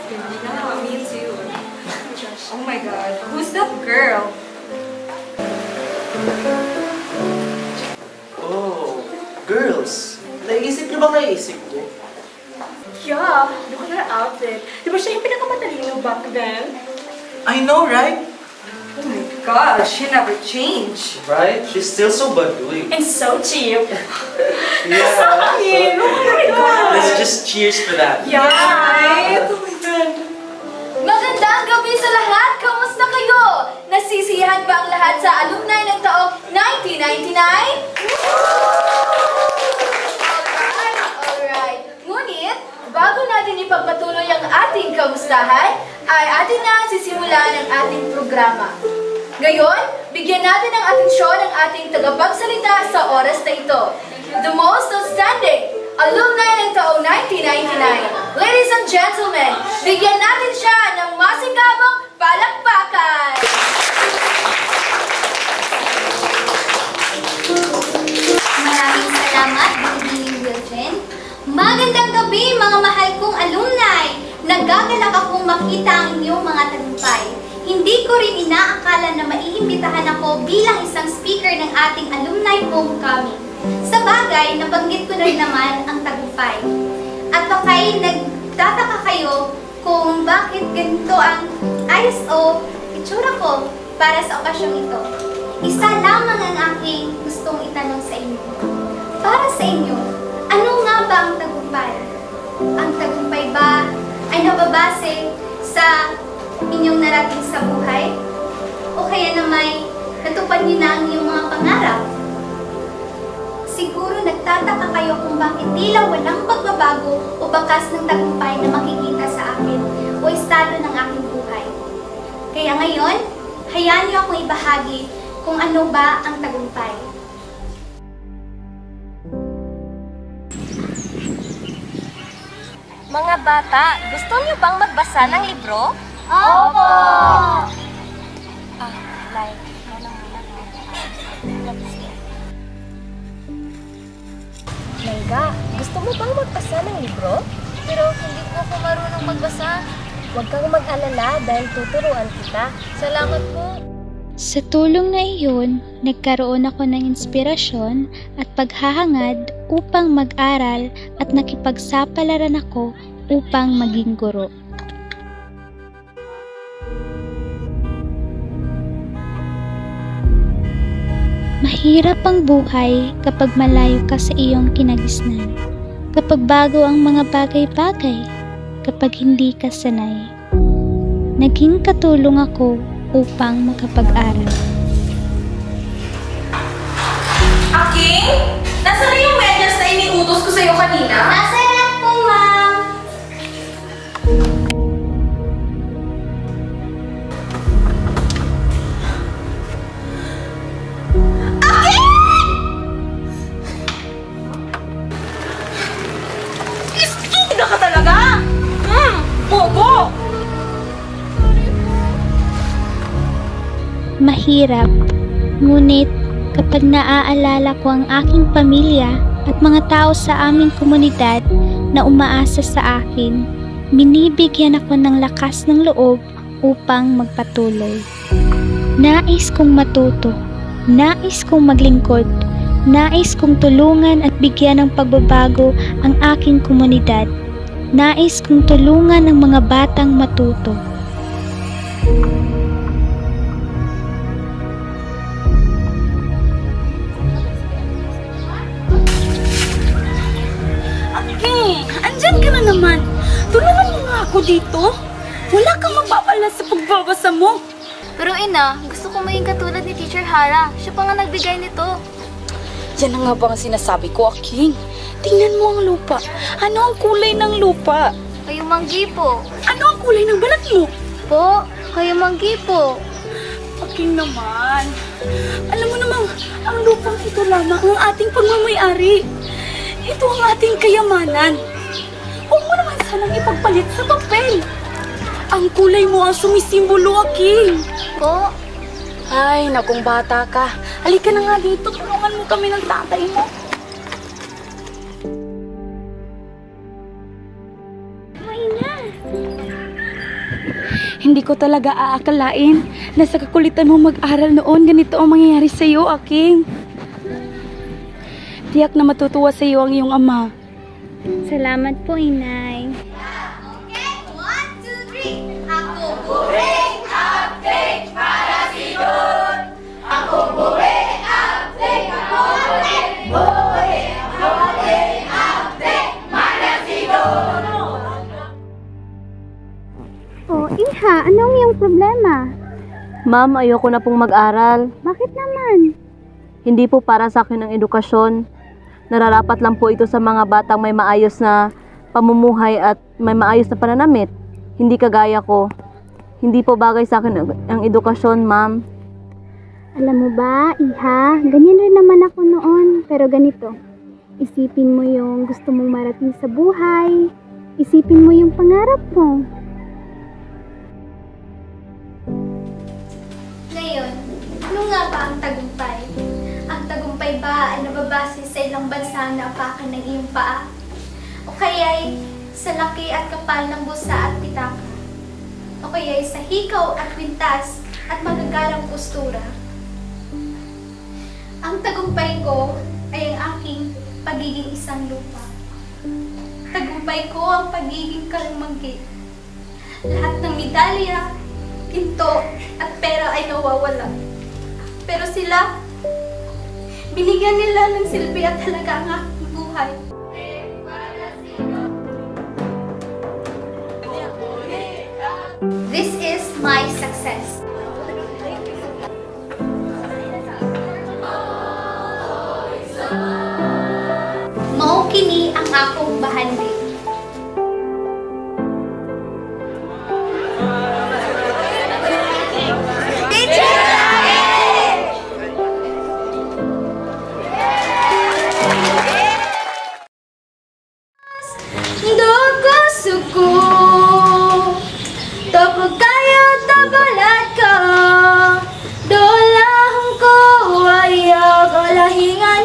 Yeah, me too. Oh my God, who's that girl? Oh, girls. Naisip niyo bang naisip ko? Yeah, look at her outfit. Di ba siya yung pinakamatalino back then? I know, right? Oh my gosh, she never changed. Right? She's still so baduy. And so cheap. Yeah. Sakit! Oh my God! Let's just cheers for that. Yeah, right? Oh my God. Magandang gabi sa lahat! Kamusta kayo? Nasisiyahan ba ang lahat sa alumni ng taong 1999? Alright. Ngunit, bago natin ipagpatuloy ang ating kamustahan, ay atin na sisimulan ang ating programa. Ngayon, bigyan natin ang ating show ng ating tagapagsalita sa oras na ito. The most outstanding alumni ng taong 1999. Ladies and gentlemen, bigyan natin siya ng masigabong palakpakan! Maraming salamat, Binibining Wilfred. Magandang gabi, mga mahal kong alumni! Nagagalak akong makita ang inyong mga tagumpay. Hindi ko rin inaakala na maiimbitahan ako bilang isang speaker ng ating alumni homecoming. Sa bagay, nabanggit ko na rin naman ang tagumpay. At baka'y nagtataka kayo kung bakit ganito ang ISO itsura ko para sa okasyong ito. Isa lamang ang aking gustong itanong sa inyo. Para sa inyo, ano nga ba ang tagumpay? Ang tagumpay ba ay nababase sa inyong narating sa buhay? O kaya naman natupad niyo na ang iyong mga pangarap? Siguro nagtataka kayo kung bakit tila walang pagbabago o bakas ng tagumpay na makikita sa akin o estado ng aking buhay. Kaya ngayon, hayaan niyo akong ibahagi kung ano ba ang tagumpay. Mga bata, gusto niyo bang magbasa ng libro? Opo! Like, Melga, gusto mo bang magbasa ng libro? Pero hindi po ako marunong magbasa. Huwag kang mag-alala dahil tuturuan kita. Salamat po. Sa tulong na iyon, nagkaroon ako ng inspirasyon at paghahangad upang mag-aral at nakipagsapalaran ako upang maging guro. Mahirap ang buhay kapag malayo ka sa iyong kinagisnan, kapag bago ang mga bagay-bagay, kapag hindi ka sanay. Naging katulong ako upang makapag-aral. Aking? Nasaan na yung medyas na iniutos ko sa'yo kanina? Nasa hirap po, ma'am! Istupida ka talaga! Bobo! Mahirap, ngunit kapag naaalala ko ang aking pamilya at mga tao sa aming komunidad na umaasa sa akin, binibigyan ako ng lakas ng loob upang magpatuloy. Nais kong matuto, nais kong maglingkod, nais kong tulungan at bigyan ng pagbabago ang aking komunidad. Nais kong tulungan ang mga batang matuto. Andyan ka na naman. Tulungan mo nga ako dito. Wala kang mapapala sa pagbabasa mo. Pero ina, gusto ko maging katulad ni Teacher Hara. Siya pa nga nagbigay nito. Yan na nga ba ang sinasabi ko, Aking? Tingnan mo ang lupa. Ano ang kulay ng lupa? Kayo manggi po. Ano ang kulay ng balat mo? Po, kayo manggi po. Aking naman. Alam mo namang, ang lupang ito lamang ang ating pagmamayari. Ito ang ating kayamanan. Huwag mo naman sanang ipagpalit sa papel. Ang kulay mo ang sumisimbolo, Aking. Po, Ay, nakong bata ka. Halika na nga dito, tulungan mo kami ng tatay mo. Hindi ko talaga aakalain na sa kakulitan mo mag-aral noon, ganito ang mangyayari sa iyo, Aking. Tiyak na matutuwa sa iyo ang iyong ama. Salamat po, Inay. Okay, 1, 2, 3. Ako buhay update para si Don. Ako buhay update, ako update. Buhay update para si Don. Oh, Iha, anong iyong problema? Ma'am, ayoko na pong mag-aral. Bakit naman? Hindi po para sa akin ang edukasyon. Nararapat lang po ito sa mga batang may maayos na pamumuhay at may maayos na pananamit. Hindi kagaya ko. Hindi po bagay sa akin ang edukasyon, ma'am. Alam mo ba, Iha, ganyan rin naman ako noon. Pero ganito, isipin mo yung gusto mong marating sa buhay. Isipin mo yung pangarap mo. Ngayon, ano nga ba ang tagumpay? Ang tagumpay ba ay nababase sa ilang bansa na apakan ng iyong paa? O kaya'y sa laki at kapal ng busa at pitaka? O kaya'y sa hikaw at kwintas at magagalang postura? Ang tagumpay ko ay ang aking pagiging isang lupa. Tagumpay ko ang pagiging kalumanggi. Lahat ng medalya, ginto at pera ay nawawala. Pero sila, binigyan nila ng silbi at halaga ang aking buhay. This is my success. Mao kini ang akong bahandi. Dugo suko, toko kayo tabalat ka, dolahong ko ayag, alahingan